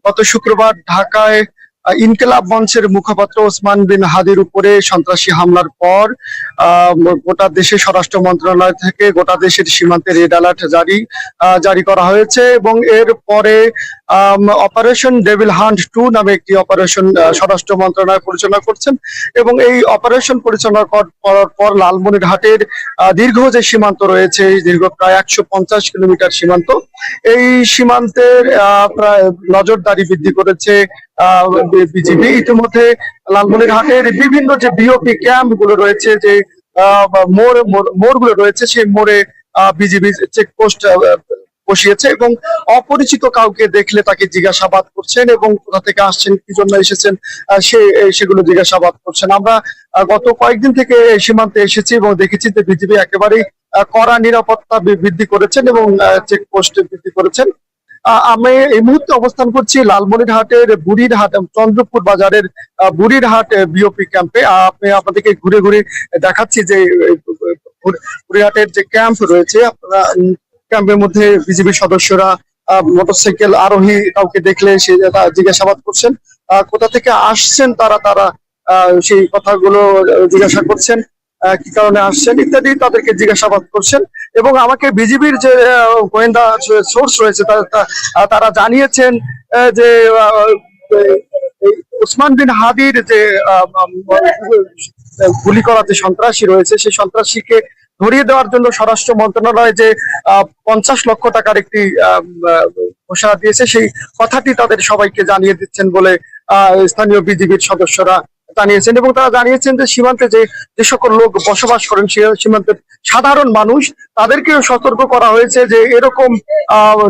গত শুক্রবার ঢাকায় ইনকিলাব মঞ্চের মুখপাত্র ওসমান বিন হাদির উপরে সন্ত্রাসী হামলার পর গোটা দেশে স্বরাষ্ট্র মন্ত্রণালয় থেকে গোটা দেশের সীমান্তে রেড অ্যালার্ট জারি করা হয়েছে এবং এর পরে অপারেশন ডেভিল হান্ট 2 নামে একটি অপারেশন স্বরাষ্ট্র মন্ত্রণালয় পরিচালনা করছেন এবং এই অপারেশন পরিচালনা করার পর লালমনিরহাটের দীর্ঘ যে সীমান্ত রয়েছে, দীর্ঘ প্রায় 150 কিলোমিটার সীমান্ত, এই সীমান্তের প্রায় নজরদারি বৃদ্ধি করেছে বিজিবি। ইতিমধ্যে লালমনিরহাটের বিভিন্ন যে বিওপি ক্যাম্প গুলো রয়েছে, যে মোড় গুলো রয়েছে, সেই মোড়ে বিজিবি চেকপোস্ট বসিয়েছে এবং অপরিচিত কাউকে দেখলে তাকে জিজ্ঞাসাবাদ করছেন এবং কোথা থেকে আসছেন, কি জন্য এসেছেন, সেগুলো জিজ্ঞাসাবাদ করছেন। আমরা গত কয়েকদিন থেকে সীমান্তে এসেছি এবং দেখেছি যে বিজিবি একেবারেই কড়া নিরাপত্তা বৃদ্ধি করেছেন এবং চেকপোস্ট বৃদ্ধি করেছেন। আমি এই মুহূর্তে অবস্থান করছি লালমনিরহাটের বুড়িরহাট চন্দ্রপুর বাজারের বুড়িরহাট বিওপি ক্যাম্পে। আপনাদেরকে ঘুরে ঘুরে দেখাচ্ছি যে বুড়িরহাটের যে ক্যাম্প রয়েছে, আপনারা ক্যাম্পের মধ্যে বিজিবির সদস্যরা মোটরসাইকেল আরোহী কাউকে দেখলে সে জিজ্ঞাসাবাদ করছেন, কোথা থেকে আসছেন তারা সেই কথাগুলো জিজ্ঞাসা করছেন, কি কারণে আসছেন ইত্যাদি তাদেরকে জিজ্ঞাসাবাদ করছেন। এবং আমাকে বিজিবির যে গোয়েন্দা সোর্স রয়েছে তারা জানিয়েছেন যে ওসমান বিন হাদির যে গুলি করা যে সন্ত্রাসী রয়েছে, সেই সন্ত্রাসীকে ধরিয়ে দেওয়ার জন্য স্বরাষ্ট্র মন্ত্রণালয় যে 50 লক্ষ টাকার একটি ঘোষণা দিয়েছে, সেই কথাটি তাদের সবাইকে জানিয়ে দিচ্ছেন বলে স্থানীয় বিজিবির সদস্যরা জানিয়েছেন। এবং তারা জানিয়েছেন যে সীমান্তে যে সকল লোক বসবাস করেন, সীমান্তের সাধারণ মানুষ, তাদেরকেও সতর্ক করা হয়েছে যে এরকম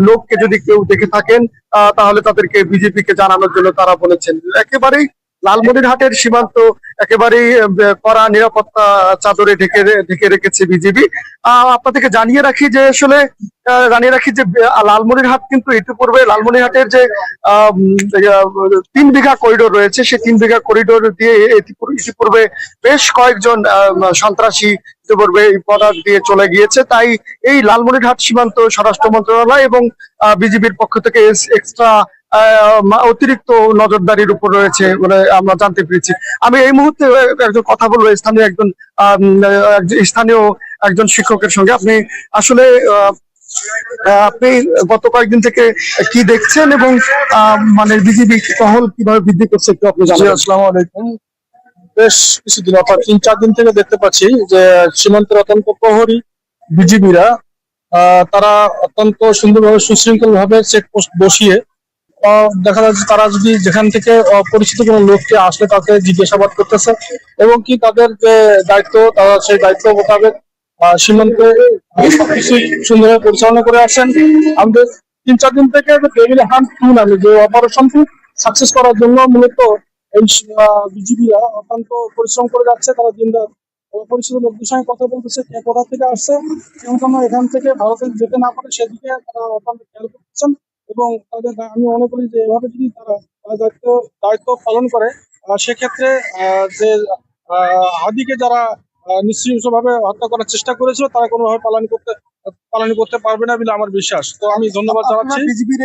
লোককে যদি কেউ দেখে থাকেন তাহলে তাদেরকে বিজেপিকে জানানোর জন্য তারা বলেছেন। একেবারেই লালমনিরহাটের সীমান্ত একেবারেই কড়া নিরাপত্তা চাদরে ঢেকে রেখেছে বিজিবি। আপনাদেরকে জানিয়ে রাখি যে লালমনিরহাট কিন্তু ইতিপূর্বে লালমনিরহাটের যে 3 বিঘা করিডোর রয়েছে, সেই 3 বিঘা করিডোর দিয়ে ইতিপূর্বে বেশ কয়েকজন সন্ত্রাসী ইতিপূর্বে বর্ডার দিয়ে চলে গিয়েছে। তাই এই লালমনিরহাট সীমান্ত স্বরাষ্ট্র মন্ত্রণালয় এবং বিজিবির পক্ষ থেকে এক্সট্রা অতিরিক্ত নজরদারির উপর রয়েছে বলে আমরা জানতে পেরেছি। আমি এই মুহূর্তে একজন কথা বলবো স্থানীয় একজন শিক্ষকের সঙ্গে। আপনি আসলে আপনি গত কয়েকদিন থেকে কি দেখছেন এবং মানে বিজিবি টহল কিভাবে বৃদ্ধি করছে একটু আপনি জানাবেন। আসসালামু আলাইকুম। বেশ কিছুদিন অর্থাৎ 3-4 দিন থেকে দেখতে পাচ্ছি যে সীমান্তের অত্যন্ত প্রহরী বিজিবিরা তারা অত্যন্ত সুন্দরভাবে সুশৃঙ্খল ভাবে চেকপোস্ট বসিয়ে দেখা যাচ্ছে তারা যদি যেখান থেকে অপরিচিত কোনো লোককে আসলে তাকে জিজ্ঞাসাবাদ করতেছে এবং কি তাদের যে দায়িত্ব তারা সেই দায়িত্ব মোতাবেক সীমান্তে সবকিছুই সুন্দরভাবে পরিচালনা করে আসছেন। আমাদের 3-4 দিন থেকে ডেভিল হান্ট 2 নামে যে অপারেশনটি সাকসেস করার জন্য মূলত এই বিজিবিরা অত্যন্ত পরিশ্রম করে যাচ্ছে। তারা দিনরাত অপরিচিত লোকদের সঙ্গে কথা বলতেছে, কে কোথা থেকে আসছে, কেউ যেন এখান থেকে ভারতে যেতে না পারে সেদিকে তারা অত্যন্ত খেয়াল করতেছেন। এবং তাদের আমি মনে করি যে এভাবে যদি তারা দায়িত্ব পালন করে সেক্ষেত্রে যে হাদিকে যারা নিশ্চিতভাবে হত্যা করার চেষ্টা করেছিল তারা কোনোভাবে পালন করতে পারবে না বলে আমার বিশ্বাস। তো আমি ধন্যবাদ জানাচ্ছি। বিজিবির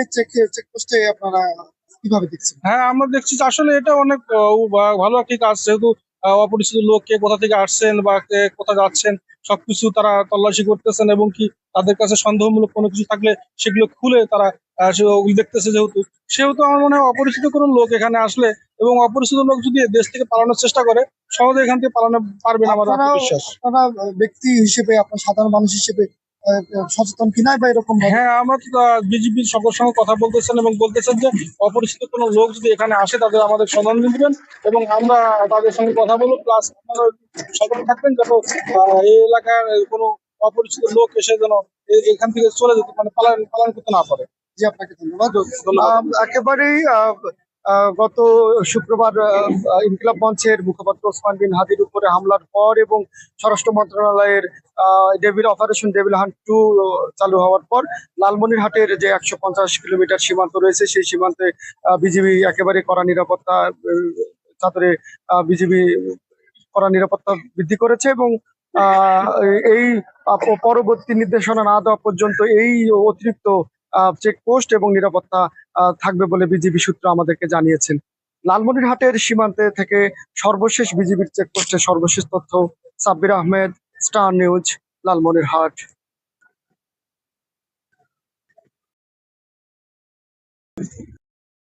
চেকপোস্টে আপনারা কিভাবে দেখছেন? হ্যাঁ, আমরা দেখছি যে আসলে এটা অনেক ভালো একটি কাজ, যেহেতু অপরিচিত লোক কে কোথা থেকে আসছেন বা কে কোথা যাচ্ছেন সবকিছু তারা তল্লাশি করতেছেন এবং কি তাদের কাছে সন্দেহমূলক কোনো কিছু থাকলে সেগুলো খুলে তারা দেখতেছে। সেহেতু আমার মনে হয় অপরিচিত কোনো লোক এখানে আসলে এবং অপরিচিত লোক যদি দেশ থেকে পালানোর চেষ্টা করে সহজে এখান থেকে পালানো পারবে না আমার আত্মবিশ্বাস। আপনারা ব্যক্তি হিসেবে, আপনার সাধারণ মানুষ হিসেবে সচেতন কিনা বা এরকম? হ্যাঁ, আমরা তো বিজিবির সকলের সঙ্গে কথা বলতেছেন এবং বলতেছেন যে অপরিচিত কোনো লোক যদি এখানে আসে তাদের আমাদের সন্ধান দিবেন এবং আমরা তাদের সঙ্গে কথা বলবো। প্লাস আপনারা সতর্ক থাকবেন যেন এই এলাকার কোনো অপরিচিত লোক এসে যেন এখান থেকে চলে যেতে মানে পালন করতে না পারে। জি, আপনাকে ধন্যবাদ। একেবারেই গত শুক্রবার ইনকিলাব মঞ্চের মুখপাত্র ওসমান বিন হাদির উপরে হামলার পর এবং স্বরাষ্ট্র মন্ত্রণালয়ের অপারেশন ডেভিল হান্ট 2 চালু হওয়ার পর লালমনিরহাটের যে 150 কিলোমিটার সীমান্ত রয়েছে, সেই সীমান্তে বিজিবি একেবারে কড়া নিরাপত্তা চাদরে বিজিবি কড়া নিরাপত্তা বৃদ্ধি করেছে এবং এই পরবর্তী নির্দেশনা না দেওয়া পর্যন্ত এই অতিরিক্ত চেকপোস্ট এবং নিরাপত্তা থাকবে বলে বিজিবি সূত্র আমাদেরকে জানিয়েছেন। লালমনিরহাটের সীমান্তে থেকে সর্বশেষ বিজিবির চেকপোস্টের সর্বশেষ তথ্য। Sabbir Ahmed, star news, Lalmonirhat.